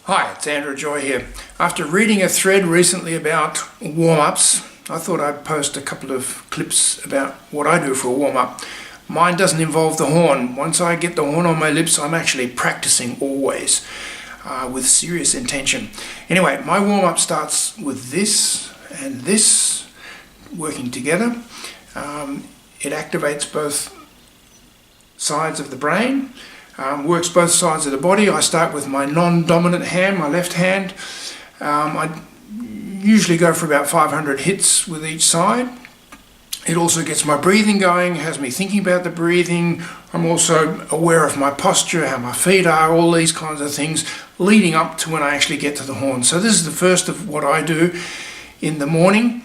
Hi, it's Andrew Joy here. After reading a thread recently about warm-ups, I thought I'd post a couple of clips about what I do for a warm-up. Mine doesn't involve the horn. Once I get the horn on my lips, I'm actually practicing always with serious intention. Anyway, my warm-up starts with this and this working together. It activates both sides of the brain. Works both sides of the body. I start with my non-dominant hand, my left hand. I usually go for about 500 hits with each side. It also gets my breathing going, has me thinking about the breathing. I'm also aware of my posture, how my feet are, all these kinds of things leading up to when I actually get to the horn. So this is the first of what I do in the morning.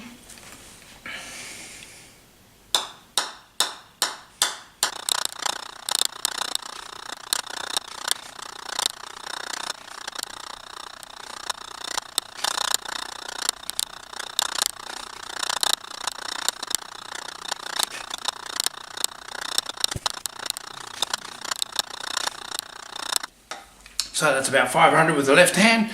So that's about 500 with the left hand.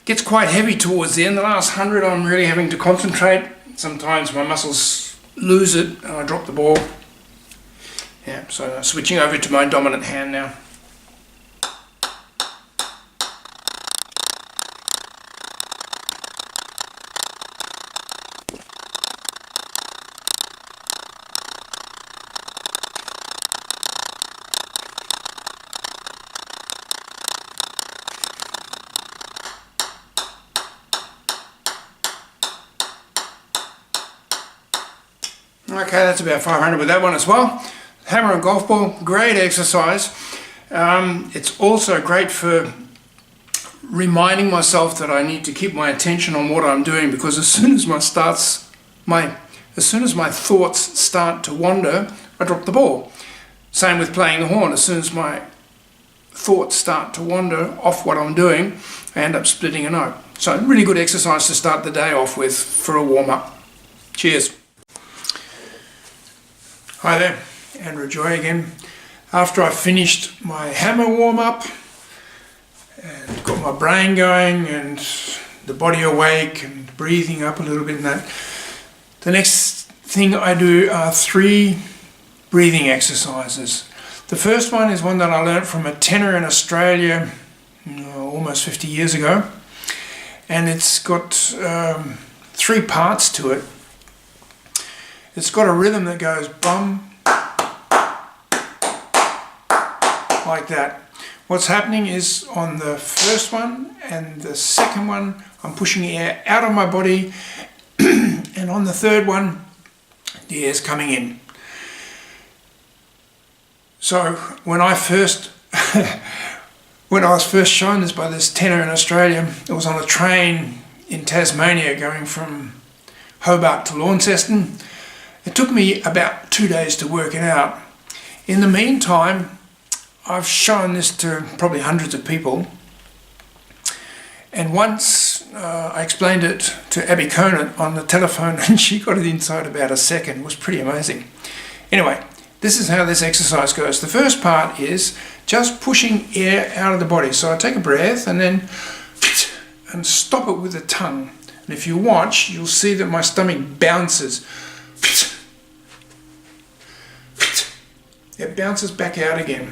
Gets quite heavy towards the end. The last 100 I'm really having to concentrate. Sometimes my muscles lose it and I drop the ball. Yeah, so switching over to my dominant hand now. Okay, that's about 500 with that one as well. Hammer and golf ball, great exercise. It's also great for reminding myself that I need to keep my attention on what I'm doing, because as soon as my thoughts start to wander, I drop the ball. Same with playing the horn. As soon as my thoughts start to wander off what I'm doing, I end up splitting a note. So really good exercise to start the day off with for a warm-up. Cheers. Hi there, Andrew Joy again. After I finished my hammer warm-up and got my brain going and the body awake and breathing up a little bit and that, the next thing I do are 3 breathing exercises. The first one is one that I learned from a tenor in Australia almost 50 years ago, and it's got 3 parts to it. It's got a rhythm that goes bum, like that. What's happening is on the first one and the second one, I'm pushing air out of my body, and on the third one, the air's coming in. So when I was first shown this by this tenor in Australia, it was on a train in Tasmania going from Hobart to Launceston. It took me about 2 days to work it out. In the meantime, I've shown this to probably hundreds of people. And once I explained it to Abby Conant on the telephone, and she got it inside about a second. It was pretty amazing. Anyway, this is how this exercise goes. The first part is just pushing air out of the body. So I take a breath and then and stop it with the tongue. And if you watch, you'll see that my stomach bounces. It bounces back out again,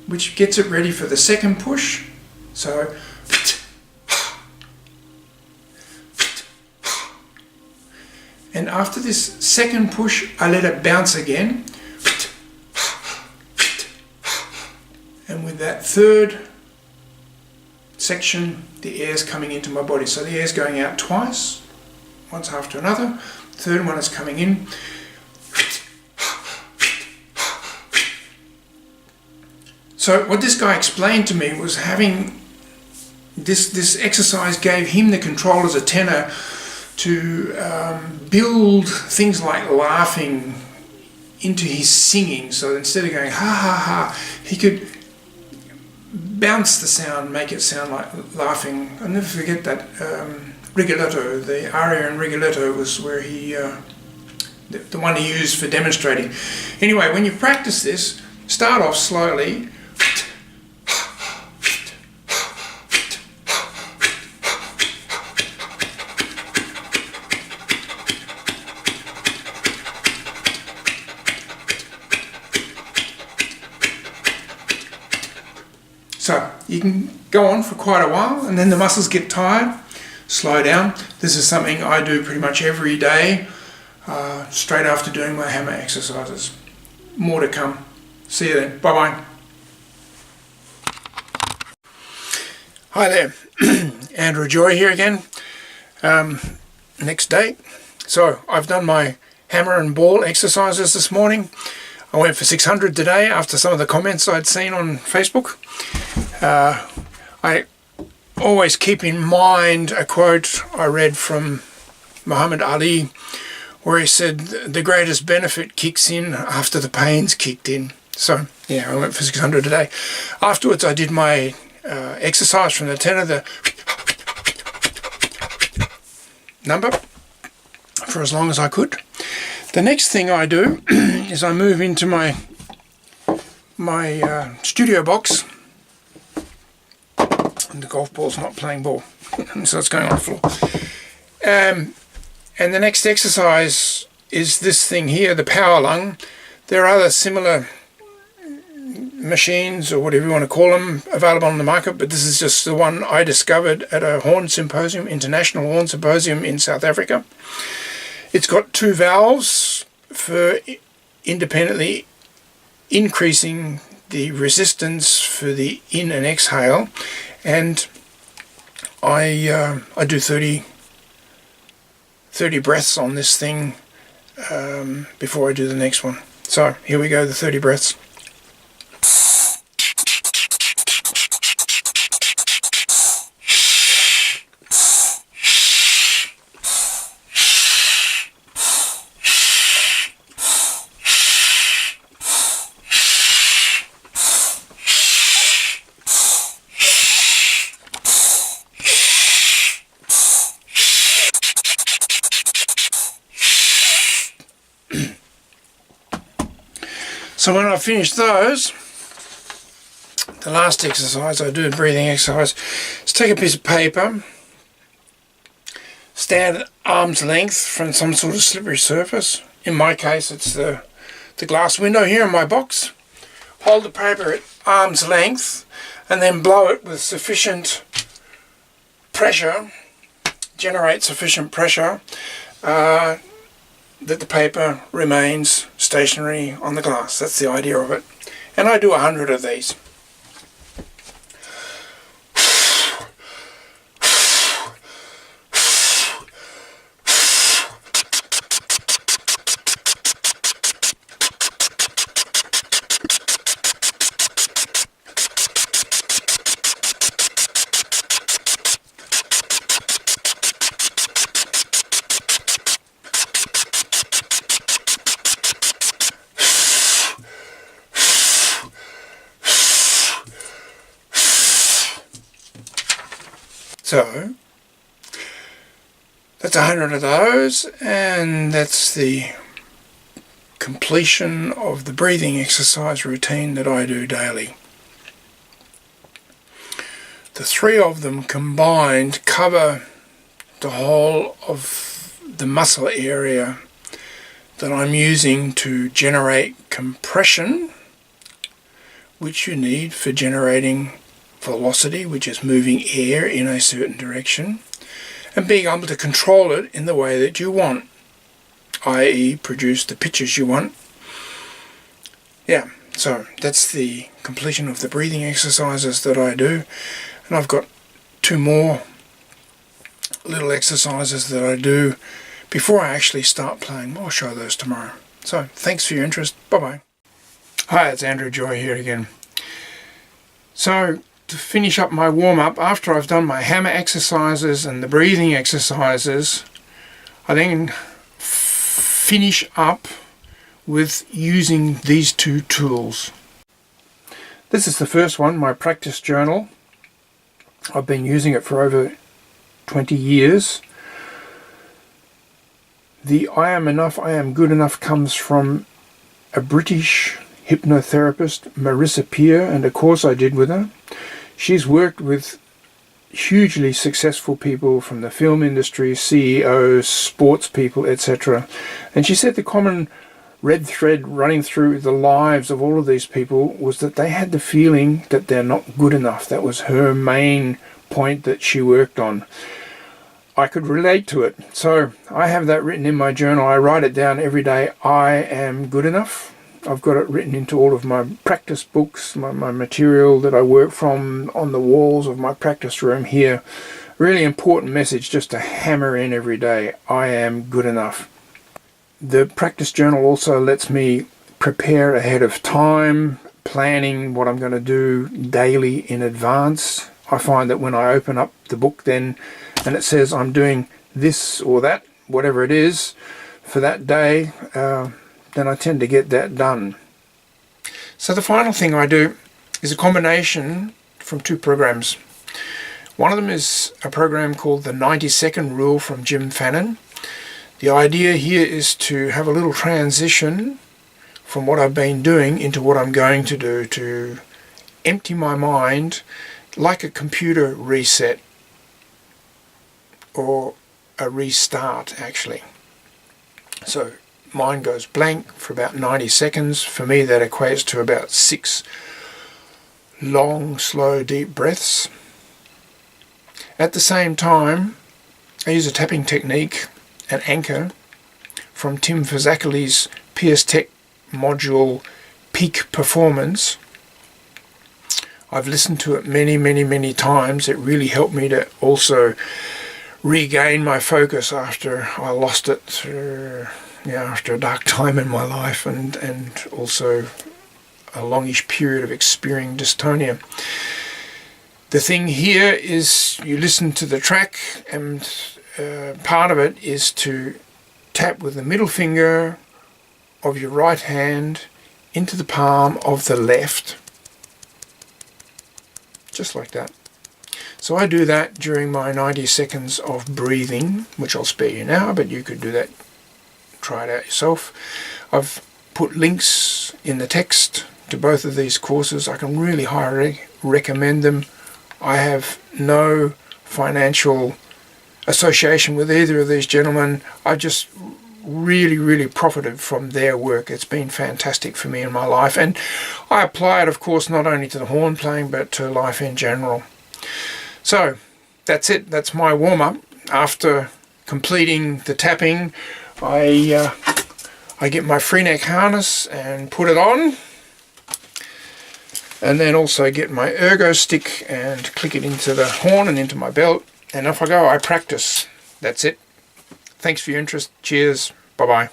which gets it ready for the second push. So, and after this second push, I let it bounce again. And with that third section, the air's coming into my body. So the air's going out twice, once after another. Third one is coming in. So what this guy explained to me was having this exercise gave him the control as a tenor to build things like laughing into his singing. So instead of going ha ha ha, he could bounce the sound, make it sound like laughing. I'll never forget that Rigoletto, the aria in Rigoletto was where he, the one he used for demonstrating. Anyway, when you practice this, start off slowly. you can go on for quite a while and then the muscles get tired, slow down. This is something I do pretty much every day, straight after doing my hammer exercises. More to come. See you then. Bye-bye. Hi there. Andrew Joy here again. Next day. So I've done my hammer and ball exercises this morning. I went for 600 today after some of the comments I'd seen on Facebook. I always keep in mind a quote I read from Muhammad Ali where he said the greatest benefit kicks in after the pain's kicked in. So yeah, I went for 600 today. Afterwards I did my exercise from the tenor, the number, for as long as I could. The next thing I do is I move into my studio box, and the golf ball's not playing ball, so it's going on the floor. And the next exercise is this thing here, the power lung. There are other similar machines, or whatever you want to call them, available on the market, but this is just the one I discovered at a horn symposium, international horn symposium in South Africa. It's got two valves for independently increasing the resistance for the in and exhale, and I do 30 breaths on this thing before I do the next one. So here we go, the 30 breaths. So when I finish those, the last exercise I do, breathing exercise, is take a piece of paper, stand at arm's length from some sort of slippery surface. In my case, it's the glass window here in my box. Hold the paper at arm's length and then blow it with sufficient pressure, generate sufficient pressure that the paper remains stationary on the glass. That's the idea of it. And I do 100 of these. So that's 100 of those, and that's the completion of the breathing exercise routine that I do daily. The three of them combined cover the whole of the muscle area that I'm using to generate compression, which you need for generating velocity, which is moving air in a certain direction, and being able to control it in the way that you want, i.e. produce the pitches you want. Yeah, so that's the completion of the breathing exercises that I do, and I've got two more little exercises that I do before I actually start playing. I'll show those tomorrow. So thanks for your interest. Bye-bye. Hi, it's Andrew Joy here again. So to finish up my warm-up, after I've done my hammer exercises and the breathing exercises, I then finish up with using these two tools. This is the first one, my practice journal. I've been using it for over 20 years. The I am enough, I am good enough comes from a British hypnotherapist, Marissa Peer, and a course I did with her. She's worked with hugely successful people from the film industry, CEOs, sports people, etc. And she said the common red thread running through the lives of all of these people was that they had the feeling that they're not good enough. That was her main point that she worked on. I could relate to it. So I have that written in my journal. I write it down every day. I am good enough. I've got it written into all of my practice books, my material that I work from on the walls of my practice room here. Really important message just to hammer in every day. I am good enough. The practice journal also lets me prepare ahead of time, planning what I'm going to do daily in advance. I find that when I open up the book then and it says I'm doing this or that, whatever it is, for that day, then I tend to get that done. So the final thing I do is a combination from two programs. One of them is a program called the 90-second rule from Jim Fannin. The idea here is to have a little transition from what I've been doing into what I'm going to do, to empty my mind like a computer reset, or a restart actually. So mind goes blank for about 90 seconds. For me that equates to about 6 long, slow, deep breaths. At the same time, I use a tapping technique, an anchor, from Tim Fazakali's PS Tech module Peak Performance. I've listened to it many times. It really helped me to also regain my focus after I lost it after a dark time in my life, and also a longish period of experiencing dystonia. The thing here is you listen to the track, and part of it is to tap with the middle finger of your right hand into the palm of the left, just like that. So I do that during my 90 seconds of breathing, which I'll spare you now, but you could do that, try it out yourself. I've put links in the text to both of these courses. I can really highly recommend them. I have no financial association with either of these gentlemen. I just really profited from their work. It's been fantastic for me in my life, and I apply it, of course, not only to the horn playing but to life in general. So that's it. That's my warm-up. After completing the tapping, I get my free neck harness and put it on, and then also get my ergo stick and click it into the horn and into my belt, and off I go. I practice. That's it. Thanks for your interest. Cheers. Bye-bye.